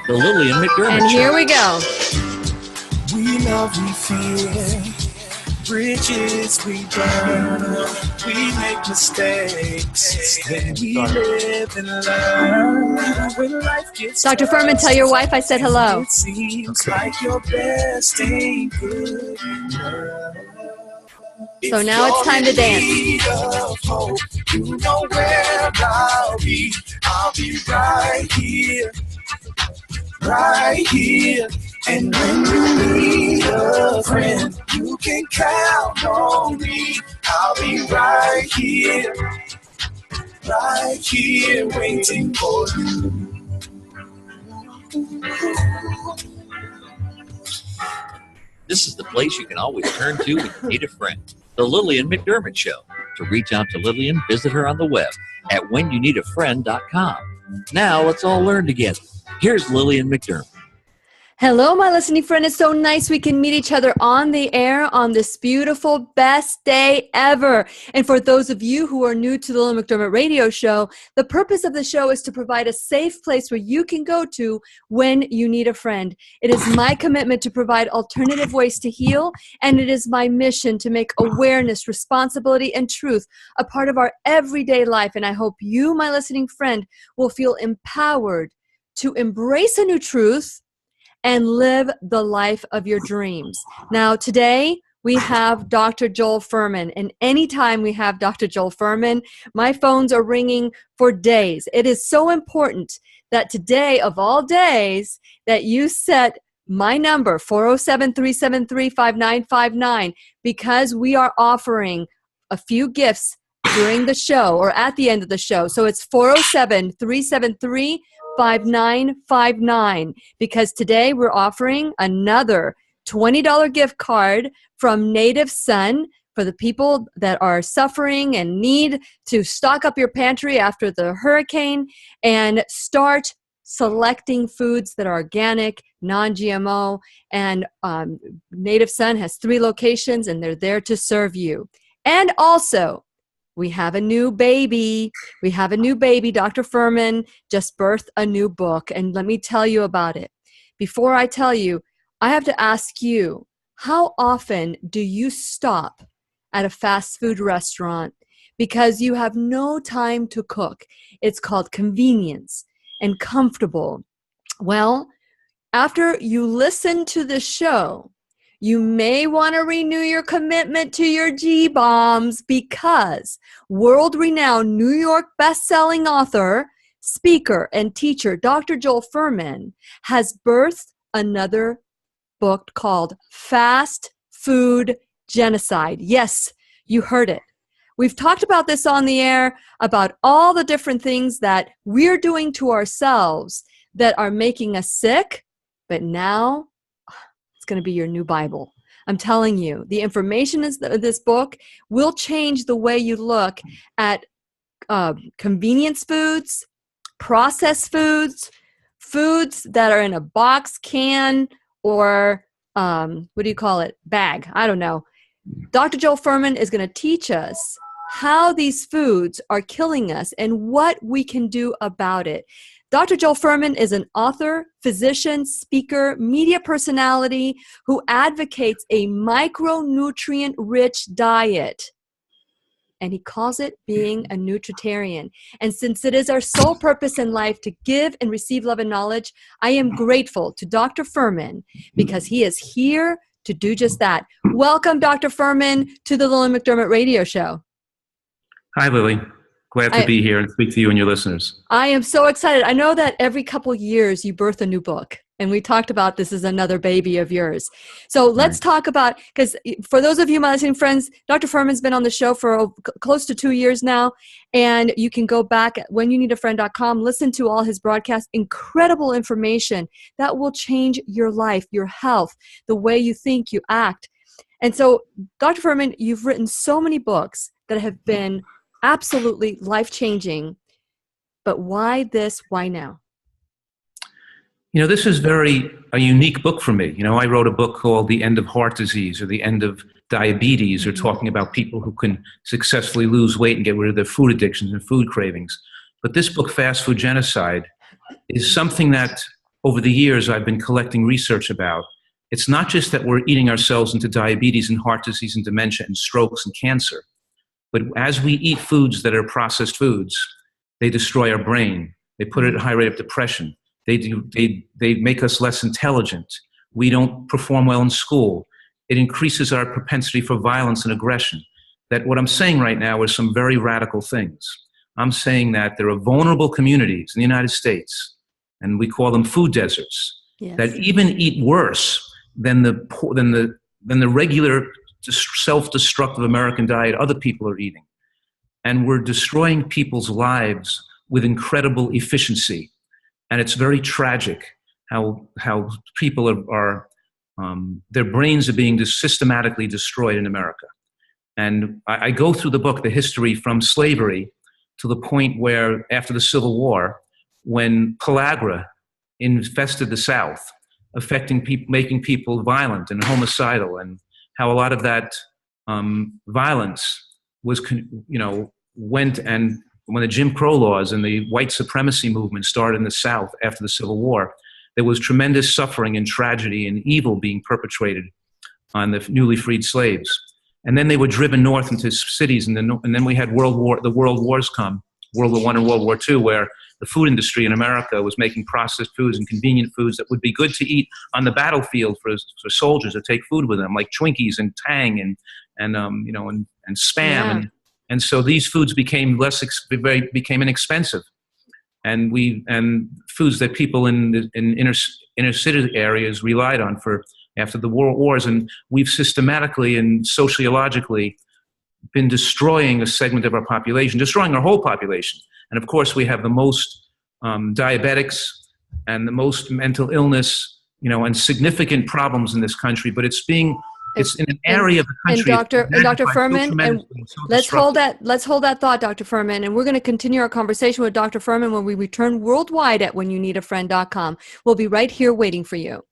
The Lillian McDermott And Show. here we go. We love, we fear, bridges we burn, we make mistakes, then we live and learn. When life gets Dr. Fuhrman, tell your wife I said hello. It seems like your best ain't good enough. So now it's time to dance. Hope, you know where I'll be right here, right here. And when you need a friend, you can count on me. I'll be right here, waiting for you. This is the place you can always turn to when you need a friend. The Lillian McDermott Show. To reach out to Lillian, visit her on the web at whenyouneedafriend.com. Now let's all learn together. Here's Lillian McDermott. Hello, my listening friend. It's so nice we can meet each other on the air on this beautiful, best day ever. And for those of you who are new to the Lillian McDermott radio show, the purpose of the show is to provide a safe place where you can go to when you need a friend. It is my commitment to provide alternative ways to heal, and it is my mission to make awareness, responsibility, and truth a part of our everyday life. And I hope you, my listening friend, will feel empowered to embrace a new truth and live the life of your dreams. Now, today, we have Dr. Joel Fuhrman, and anytime we have Dr. Joel Fuhrman, my phones are ringing for days. It is so important that today, of all days, that you set my number, 407-373-5959, because we are offering a few gifts during the show or at the end of the show. So it's 407-373-5959. 5959, because today we're offering another $20 gift card from Native Sun for the people that are suffering and need to stock up your pantry after the hurricane and start selecting foods that are organic, non-GMO, and Native Sun has 3 locations and they're there to serve you. And also, we have a new baby. Dr. Fuhrman just birthed a new book, and let me tell you about it. Before I tell you, I have to ask you, how often do you stop at a fast food restaurant because you have no time to cook? It's called convenience and comfortable. Well, after you listen to the show, you may want to renew your commitment to your G-bombs, because world-renowned New York best-selling author, speaker, and teacher Dr. Joel Fuhrman has birthed another book called Fast Food Genocide. Yes, you heard it. We've talked about this on the air, about all the different things that we're doing to ourselves that are making us sick, but now going to be your new Bible. I'm telling you, the information in this book will change the way you look at convenience foods, processed foods, foods that are in a box, can, or bag. I don't know. Dr. Joel Fuhrman is going to teach us how these foods are killing us and what we can do about it. Dr. Joel Fuhrman is an author, physician, speaker, media personality who advocates a micronutrient-rich diet. And he calls it being a nutritarian. And since it is our sole purpose in life to give and receive love and knowledge, I am grateful to Dr. Fuhrman because he is here to do just that. Welcome, Dr. Fuhrman, to the Lillian McDermott Radio Show. Hi, Lily. Glad to be here and speak to you and your listeners. I am so excited. I know that every couple years you birth a new book, and we talked about this is another baby of yours. So let's talk about, because for those of you, my listening friends, Dr. Fuhrman's been on the show for close to 2 years now, and you can go back at whenyouneedafriend.com, listen to all his broadcasts, incredible information that will change your life, your health, the way you think, you act. And so, Dr. Fuhrman, you've written so many books that have been absolutely life-changing, but why this? Why now? You know, this is a unique book for me. You know, I wrote a book called The End of Heart Disease or The End of Diabetes, or talking about people who can successfully lose weight and get rid of their food addictions and food cravings. But this book, Fast Food Genocide, is something that over the years I've been collecting research about, it's not just that we're eating ourselves into diabetes and heart disease and dementia and strokes and cancer, but as we eat foods that are processed foods, they destroy our brain. They put it at a high rate of depression. They make us less intelligent. We don't perform well in school. It increases our propensity for violence and aggression. That what I'm saying right now are some very radical things. I'm saying that there are vulnerable communities in the United States, and we call them food deserts, Yes. that even eat worse than the regular self-destructive American diet other people are eating. And we're destroying people's lives with incredible efficiency. And it's very tragic how people are their brains are being systematically destroyed in America. And I go through the book, the history from slavery to the point where after the Civil War, when pellagra infested the South, affecting people, making people violent and homicidal, and how a lot of that violence was, went, and when the Jim Crow laws and the white supremacy movement started in the South after the Civil War, there was tremendous suffering and tragedy and evil being perpetrated on the newly freed slaves. And then they were driven north into cities, and then we had the world wars come, World War I and World War II, where the food industry in America was making processed foods and convenient foods that would be good to eat on the battlefield for soldiers to take food with them, like Twinkies and Tang and Spam. Yeah. And so these foods became became inexpensive, and foods that people in inner city areas relied on for after the world wars. And we've systematically and sociologically been destroying a segment of our population, destroying our whole population. And of course, we have the most diabetics and the most mental illness, and significant problems in this country. But it's in an area of the country. And Dr. Fuhrman, and let's hold that thought, Dr. Fuhrman, and we're going to continue our conversation with Dr. Fuhrman when we return worldwide at whenyouneedafriend.com. We'll be right here waiting for you.